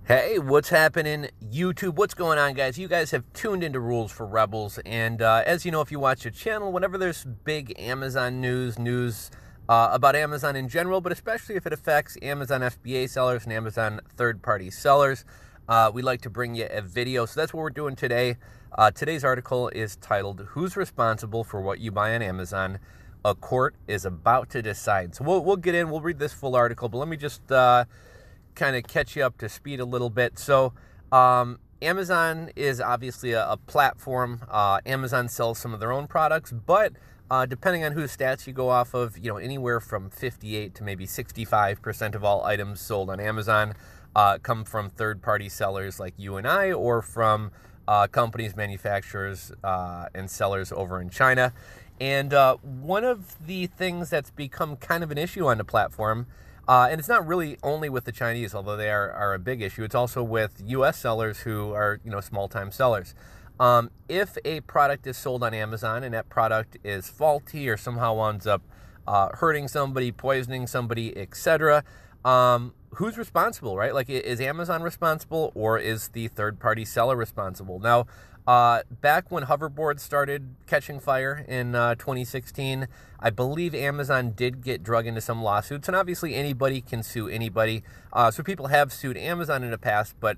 Hey, what's happening, YouTube? What's going on, guys? You guys have tuned into Rules for Rebels, and as you know, if you watch the channel, whenever there's big Amazon news about Amazon in general, but especially if it affects Amazon FBA sellers and Amazon third-party sellers, we like to bring you a video. So that's what we're doing today. Today's article is titled, "Who's Responsible for What You Buy on Amazon? A Court is About to Decide." So we'll get in, we'll read this full article, but let me just kind of catch you up to speed a little bit. So Amazon is obviously a platform. Amazon sells some of their own products, but depending on whose stats you go off of, you know, anywhere from 58 to maybe 65% of all items sold on Amazon come from third-party sellers like you and I, or from companies, manufacturers, and sellers over in China. And one of the things that's become kind of an issue on the platform, and it's not really only with the Chinese, although they are a big issue. It's also with U.S. sellers who are, you know, small-time sellers. If a product is sold on Amazon and that product is faulty or somehow ends up hurting somebody, poisoning somebody, etc., who's responsible, right? Like, is Amazon responsible, or is the third-party seller responsible? Now, back when hoverboards started catching fire in 2016, I believe Amazon did get drug into some lawsuits, and obviously anybody can sue anybody. So people have sued Amazon in the past, but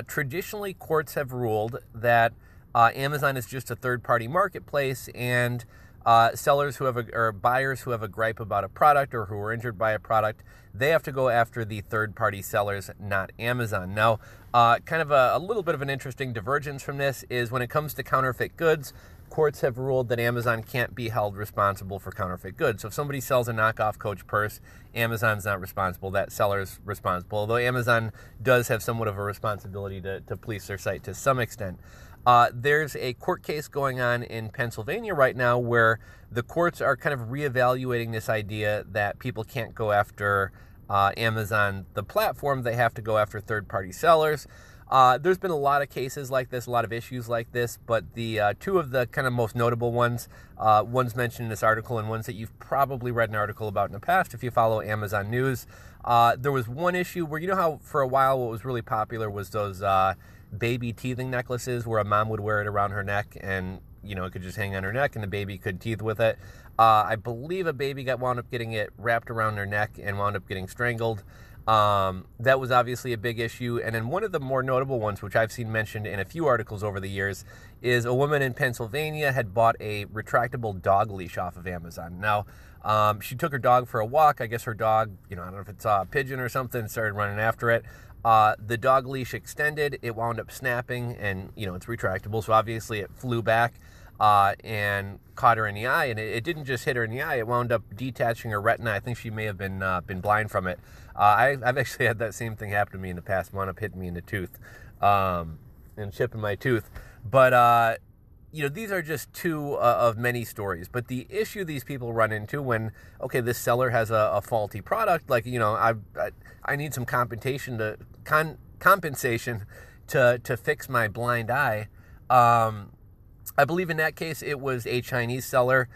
traditionally courts have ruled that Amazon is just a third-party marketplace, and sellers who have or buyers who have a gripe about a product or who are injured by a product, they have to go after the third-party sellers, not Amazon. Now, kind of a little bit of an interesting divergence from this is when it comes to counterfeit goods, courts have ruled that Amazon can't be held responsible for counterfeit goods. So if somebody sells a knockoff Coach purse, Amazon's not responsible. That seller's responsible, although Amazon does have somewhat of a responsibility to police their site to some extent. There's a court case going on in Pennsylvania right now where the courts are kind of reevaluating this idea that people can't go after Amazon, the platform. They have to go after third-party sellers. There's been a lot of cases like this, a lot of issues like this, but the two of the kind of most notable ones, one's mentioned in this article and ones that you've probably read an article about in the past if you follow Amazon News. There was one issue where, you know how for a while what was really popular was those baby teething necklaces where a mom would wear it around her neck and, you know, it could just hang on her neck and the baby could teeth with it. I believe a baby wound up getting it wrapped around her neck and wound up getting strangled. That was obviously a big issue. And then one of the more notable ones, which I've seen mentioned in a few articles over the years, is a woman in Pennsylvania had bought a retractable dog leash off of Amazon. Now, she took her dog for a walk. I guess her dog, you know, I don't know if it's a pigeon or something, started running after it. The dog leash extended, it wound up snapping, and, you know, it's retractable, so obviously it flew back and caught her in the eye, and it didn't just hit her in the eye, it wound up detaching her retina. I think she may have been blind from it. I've actually had that same thing happen to me in the past, wound up hitting me in the tooth and chipping my tooth. But, you know, these are just two of many stories. But the issue these people run into when, okay, this seller has a faulty product, like, you know, I need some compensation to fix my blind eye. I believe in that case it was a Chinese seller.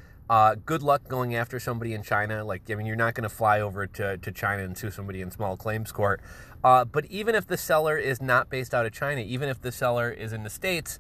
Good luck going after somebody in China. Like, I mean, you're not going to fly over to China and sue somebody in small claims court. But even if the seller is not based out of China, even if the seller is in the States,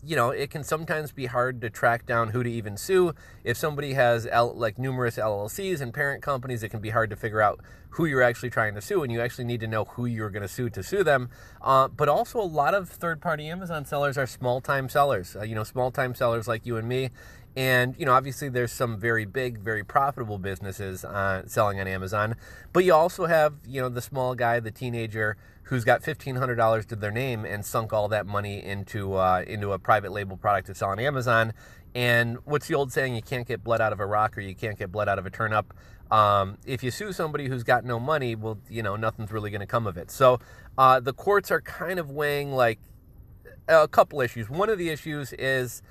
you know, it can sometimes be hard to track down who to even sue. If somebody has like numerous LLCs and parent companies, it can be hard to figure out who you're actually trying to sue, and you actually need to know who you're going to sue them. But also, a lot of third-party Amazon sellers are small-time sellers, you know, small-time sellers like you and me. And, you know, obviously there's some very big, very profitable businesses selling on Amazon, but you also have, you know, the small guy, the teenager who's got $1,500 to their name and sunk all that money into a private label product to sell on Amazon. And what's the old saying? You can't get blood out of a rock, or you can't get blood out of a turnip. If you sue somebody who's got no money, well, you know, nothing's really going to come of it. So the courts are kind of weighing like a couple issues. One of the issues is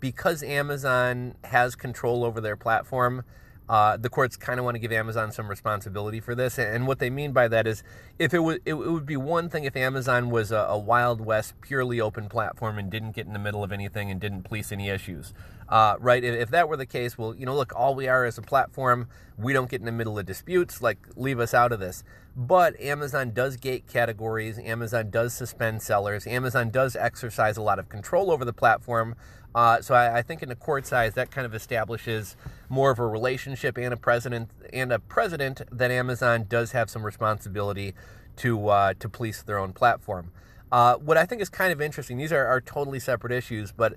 because Amazon has control over their platform, the courts kind of want to give Amazon some responsibility for this. And what they mean by that is, if it would be one thing if Amazon was a Wild West, purely open platform and didn't get in the middle of anything and didn't police any issues. Right? If that were the case, well, you know, look, all we are is a platform. We don't get in the middle of disputes. Like, leave us out of this. But Amazon does gate categories. Amazon does suspend sellers. Amazon does exercise a lot of control over the platform. So I think in the court size, that kind of establishes more of a relationship and a precedent that Amazon does have some responsibility to police their own platform. What I think is kind of interesting, these are totally separate issues, but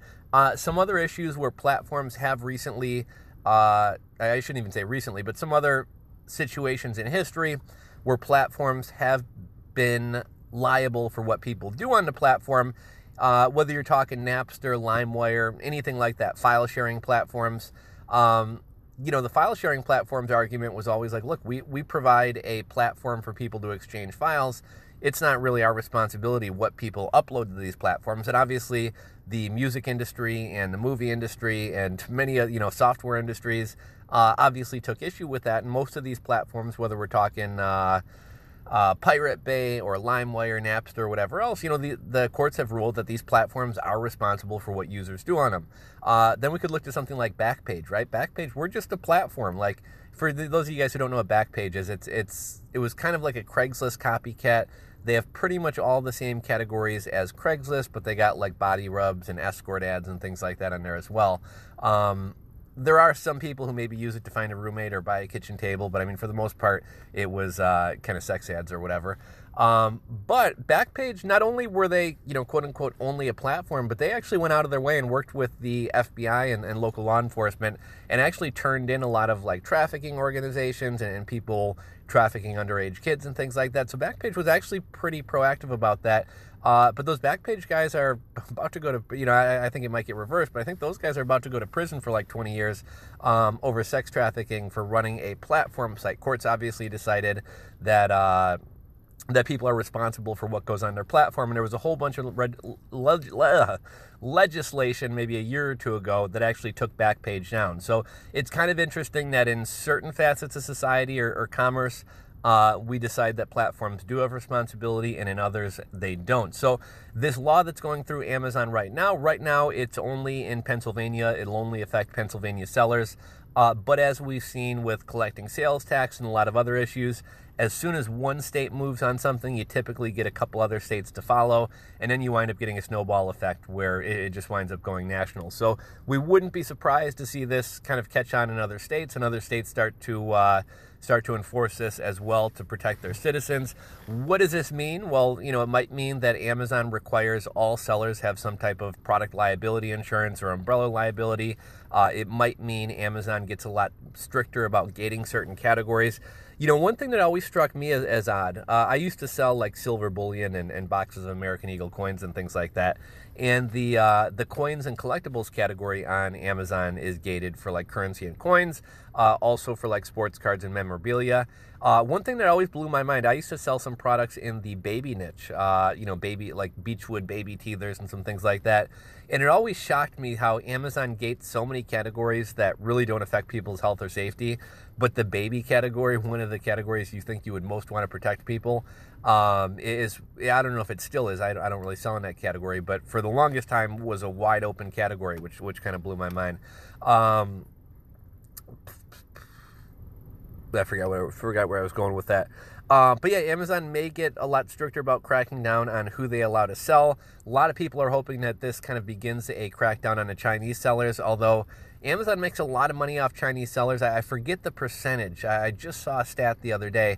some other issues where platforms have recently, I shouldn't even say recently, but some other situations in history where platforms have been liable for what people do on the platform, whether you're talking Napster, LimeWire, anything like that, file sharing platforms. The file sharing platforms argument was always like, look, we provide a platform for people to exchange files. It's not really our responsibility what people upload to these platforms. And obviously the music industry and the movie industry and many software industries obviously took issue with that. And most of these platforms, whether we're talking Pirate Bay or LimeWire, Napster, or whatever else, the courts have ruled that these platforms are responsible for what users do on them. Then we could look to something like Backpage, right? Backpage, we're just a platform. Like, for those of you guys who don't know what Backpage is, it was kind of like a Craigslist copycat. They have pretty much all the same categories as Craigslist, but they got like body rubs and escort ads and things like that on there as well. There are some people who maybe use it to find a roommate or buy a kitchen table, but I mean, for the most part, it was kind of sex ads or whatever. But Backpage, not only were they, quote unquote, only a platform, but they actually went out of their way and worked with the FBI and local law enforcement and actually turned in a lot of like trafficking organizations and people trafficking underage kids and things like that. So Backpage was actually pretty proactive about that. But those Backpage guys are about to go to, I think it might get reversed, but I think those guys are about to go to prison for like 20 years over sex trafficking for running a platform site. Courts obviously decided that people are responsible for what goes on their platform, and there was a whole bunch of legislation maybe a year or two ago that actually took Backpage down. So it's kind of interesting that in certain facets of society or commerce, we decide that platforms do have responsibility, and in others, they don't. So this law that's going through Amazon right now, it's only in Pennsylvania. It'll only affect Pennsylvania sellers. But as we've seen with collecting sales tax and a lot of other issues, as soon as one state moves on something, you typically get a couple other states to follow, and then you wind up getting a snowball effect where it just winds up going national. So we wouldn't be surprised to see this kind of catch on in other states, and other states start to enforce this as well to protect their citizens. What does this mean? Well, it might mean that Amazon requires all sellers have some type of product liability insurance or umbrella liability. It might mean Amazon gets a lot stricter about gating certain categories. One thing that always struck me as odd, I used to sell like silver bullion and boxes of American Eagle coins and things like that. And the coins and collectibles category on Amazon is gated for like currency and coins, also for like sports cards and memorabilia. One thing that always blew my mind, I used to sell some products in the baby niche, baby, like Beechwood baby teethers and some things like that. And it always shocked me how Amazon gates so many categories that really don't affect people's health or safety. But the baby category, one of the categories you think you would most want to protect people, is, I don't know if it still is, I don't really sell in that category, but for the longest time was a wide open category, which kind of blew my mind. I forgot where I was going with that. But yeah, Amazon may get a lot stricter about cracking down on who they allow to sell. A lot of people are hoping that this kind of begins a crackdown on the Chinese sellers, although Amazon makes a lot of money off Chinese sellers. I forget the percentage. I just saw a stat the other day.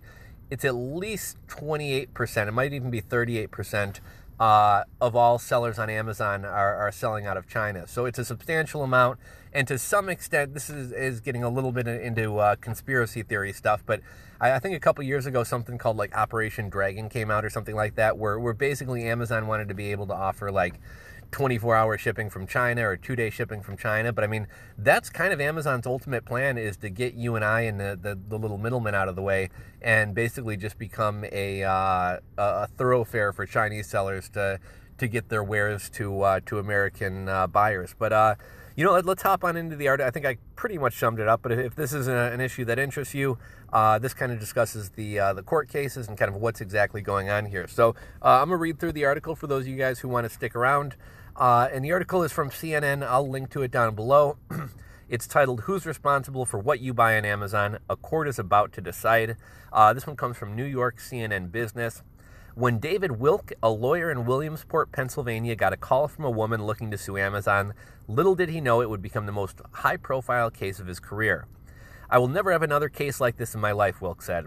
It's at least 28%. It might even be 38% of all sellers on Amazon are selling out of China. So it's a substantial amount. And to some extent, this is getting a little bit into conspiracy theory stuff. But I think a couple years ago, something called like Operation Dragon came out or something like that, where basically Amazon wanted to be able to offer like 24-hour shipping from China or 2-day shipping from China. But I mean, that's kind of Amazon's ultimate plan, is to get you and I and the little middlemen out of the way and basically just become a thoroughfare for Chinese sellers to get their wares to American buyers. But let's hop on into the article. I think I pretty much summed it up, but if this is an issue that interests you, this kind of discusses the court cases and kind of what's exactly going on here. So I'm going to read through the article for those of you guys who want to stick around. And the article is from CNN. I'll link to it down below. It's titled, Who's Responsible for What You Buy on Amazon? A Court is About to Decide. This one comes from New York CNN Business. When David Wilk, a lawyer in Williamsport, Pennsylvania, got a call from a woman looking to sue Amazon, little did he know it would become the most high-profile case of his career. I will never have another case like this in my life, Wilk said.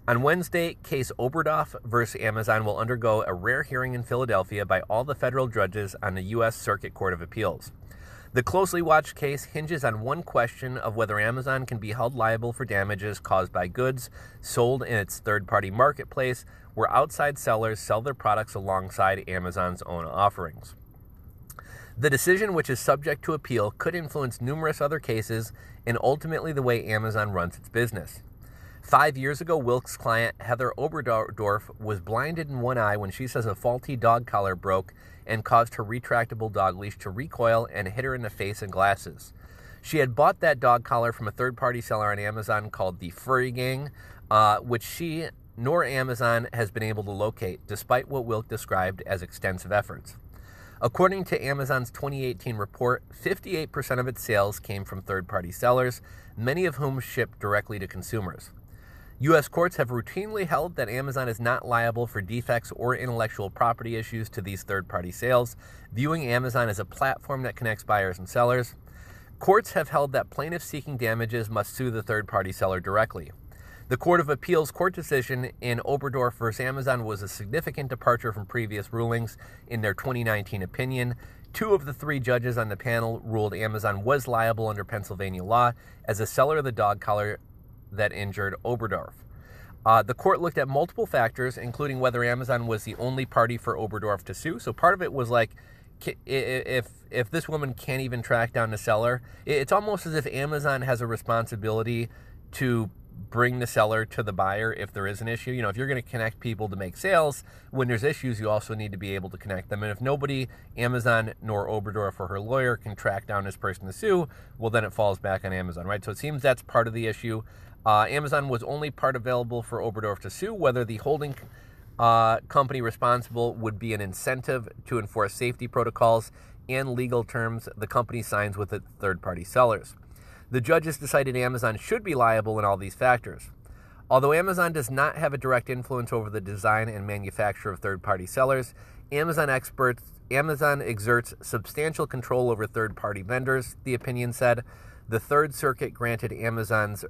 On Wednesday, case Oberdorf versus Amazon will undergo a rare hearing in Philadelphia by all the federal judges on the U.S. Circuit Court of Appeals. The closely watched case hinges on one question of whether Amazon can be held liable for damages caused by goods sold in its third-party marketplace where outside sellers sell their products alongside Amazon's own offerings. The decision, which is subject to appeal, could influence numerous other cases and ultimately the way Amazon runs its business. 5 years ago, Wilk's client, Heather Oberdorf, was blinded in one eye when she says a faulty dog collar broke and caused her retractable dog leash to recoil and hit her in the face and glasses. She had bought that dog collar from a third-party seller on Amazon called the Furry Gang, which she nor Amazon has been able to locate, despite what Wilk described as extensive efforts. According to Amazon's 2018 report, 58% of its sales came from third-party sellers, many of whom ship directly to consumers. U.S. courts have routinely held that Amazon is not liable for defects or intellectual property issues to these third-party sales, viewing Amazon as a platform that connects buyers and sellers. Courts have held that plaintiffs seeking damages must sue the third-party seller directly. The Court of Appeals court decision in Oberdorf versus Amazon was a significant departure from previous rulings in their 2019 opinion. 2 of the 3 judges on the panel ruled Amazon was liable under Pennsylvania law as a seller of the dog collar that injured Oberdorf. The court looked at multiple factors, including whether Amazon was the only party for Oberdorf to sue. So part of it was like, if this woman can't even track down the seller, it's almost as if Amazon has a responsibility to bring the seller to the buyer if there is an issue. You know, if you're going to connect people to make sales, when there's issues, you also need to be able to connect them. And if nobody, Amazon nor Oberdorf or her lawyer, can track down this person to sue, well, then it falls back on Amazon, right? So it seems that's part of the issue. Amazon was only part available for Oberdorf to sue. Whether the holding company responsible would be an incentive to enforce safety protocols and legal terms the company signs with its third-party sellers. The judges decided Amazon should be liable in all these factors. Although Amazon does not have a direct influence over the design and manufacture of third-party sellers, Amazon exerts substantial control over third-party vendors, the opinion said. The Third Circuit granted Amazon's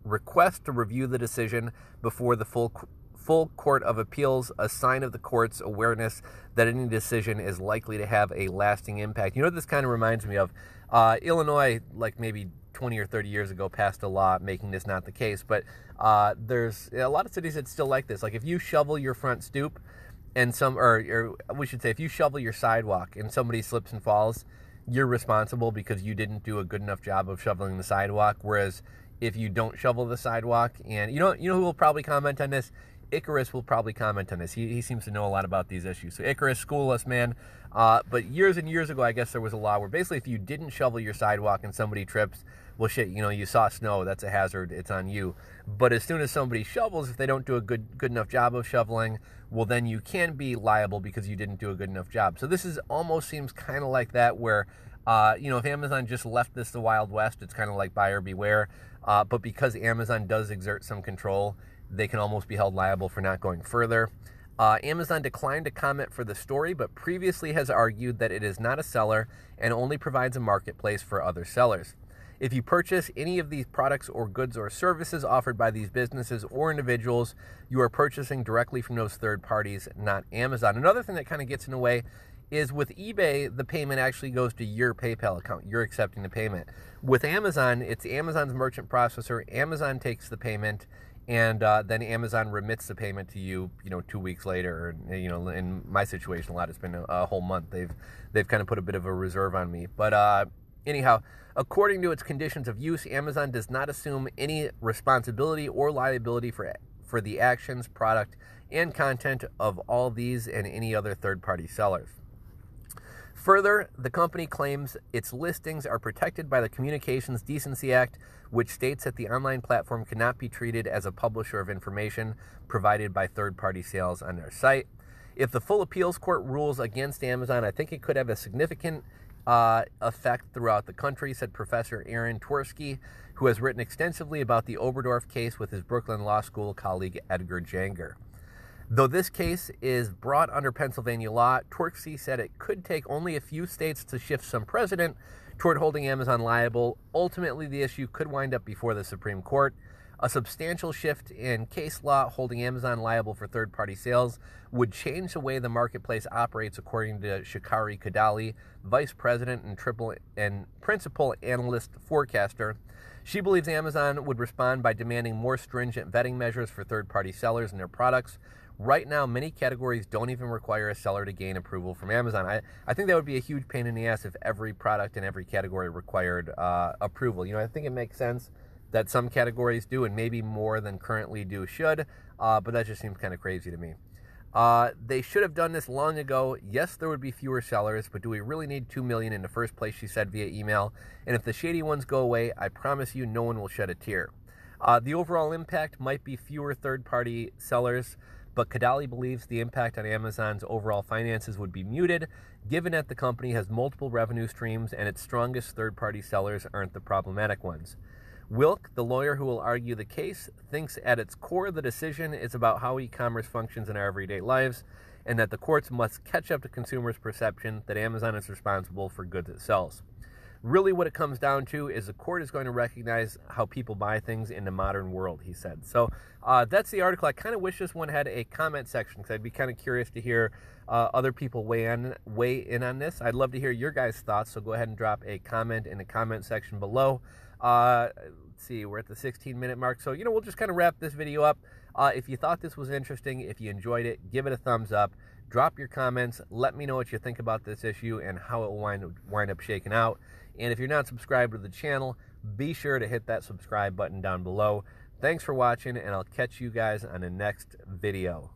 request to review the decision before the full Court of Appeals, a sign of the court's awareness that any decision is likely to have a lasting impact. You know what this kind of reminds me of? Illinois, like maybe 20 or 30 years ago, passed a law making this not the case, but there's a lot of cities that still like this. Like if you shovel your front stoop and or we should say if you shovel your sidewalk and somebody slips and falls, you're responsible because you didn't do a good enough job of shoveling the sidewalk. Whereas if you don't shovel the sidewalk, and you know who will probably comment on this? Icarus will probably comment on this. He seems to know a lot about these issues. So Icarus, school us, man. But years and years ago, I guess there was a law where basically if you didn't shovel your sidewalk and somebody trips, well, shit, you saw snow, that's a hazard, it's on you. But as soon as somebody shovels, if they don't do a good enough job of shoveling, well, then you can be liable because you didn't do a good enough job. So this almost seems kind of like that where, if Amazon just left this the Wild West, it's kind of like buyer beware. But because Amazon does exert some control, they can almost be held liable for not going further. Amazon declined to comment for the story, but previously has argued that it is not a seller and only provides a marketplace for other sellers. If you purchase any of these products or goods or services offered by these businesses or individuals, you are purchasing directly from those third parties, not Amazon. Another thing that kind of gets in the way is with eBay, the payment actually goes to your PayPal account. You're accepting the payment. With Amazon, it's Amazon's merchant processor. Amazon takes the payment, and then Amazon remits the payment to you, 2 weeks later. In my situation, a lot, it's been a whole month. They've kind of put a bit of a reserve on me. But anyhow, according to its conditions of use, Amazon does not assume any responsibility or liability for the actions, product, and content of all these and any other third-party sellers. Further, the company claims its listings are protected by the Communications Decency Act, which states that the online platform cannot be treated as a publisher of information provided by third-party sales on their site. If the full appeals court rules against Amazon, I think it could have a significant effect throughout the country, said Professor Aaron Tversky, who has written extensively about the Oberdorf case with his Brooklyn Law School colleague Edgar Janger. Though this case is brought under Pennsylvania law, Tversky said it could take only a few states to shift some precedent toward holding Amazon liable. Ultimately, the issue could wind up before the Supreme Court. A substantial shift in case law holding Amazon liable for third-party sales would change the way the marketplace operates, according to Shikari Kadali, vice president and principal analyst forecaster. She believes Amazon would respond by demanding more stringent vetting measures for third-party sellers and their products. Right now, many categories don't even require a seller to gain approval from Amazon. I think that would be a huge pain in the ass if every product in every category required approval. You know, I think it makes sense that some categories do, and maybe more than currently do should, but that just seems kind of crazy to me. They should have done this long ago. Yes, there would be fewer sellers, but do we really need 2 million in the first place, she said via email. And if the shady ones go away, I promise you no one will shed a tear. The overall impact might be fewer third-party sellers, but Kadali believes the impact on Amazon's overall finances would be muted, given that the company has multiple revenue streams and its strongest third-party sellers aren't the problematic ones. Wilk, the lawyer who will argue the case, thinks at its core the decision is about how e-commerce functions in our everyday lives, and that the courts must catch up to consumers' perception that Amazon is responsible for goods it sells. Really what it comes down to is the court is going to recognize how people buy things in the modern world, he said. So that's the article. I kind of wish this one had a comment section because I'd be kind of curious to hear other people weigh in on this. I'd love to hear your guys' thoughts, so go ahead and drop a comment in the comment section below. Let's see, we're at the 16-minute mark, so we'll just kind of wrap this video up. If you thought this was interesting, if you enjoyed it, give it a thumbs up. Drop your comments. Let me know what you think about this issue and how it will wind up shaking out. And if you're not subscribed to the channel, be sure to hit that subscribe button down below. Thanks for watching, and I'll catch you guys on the next video.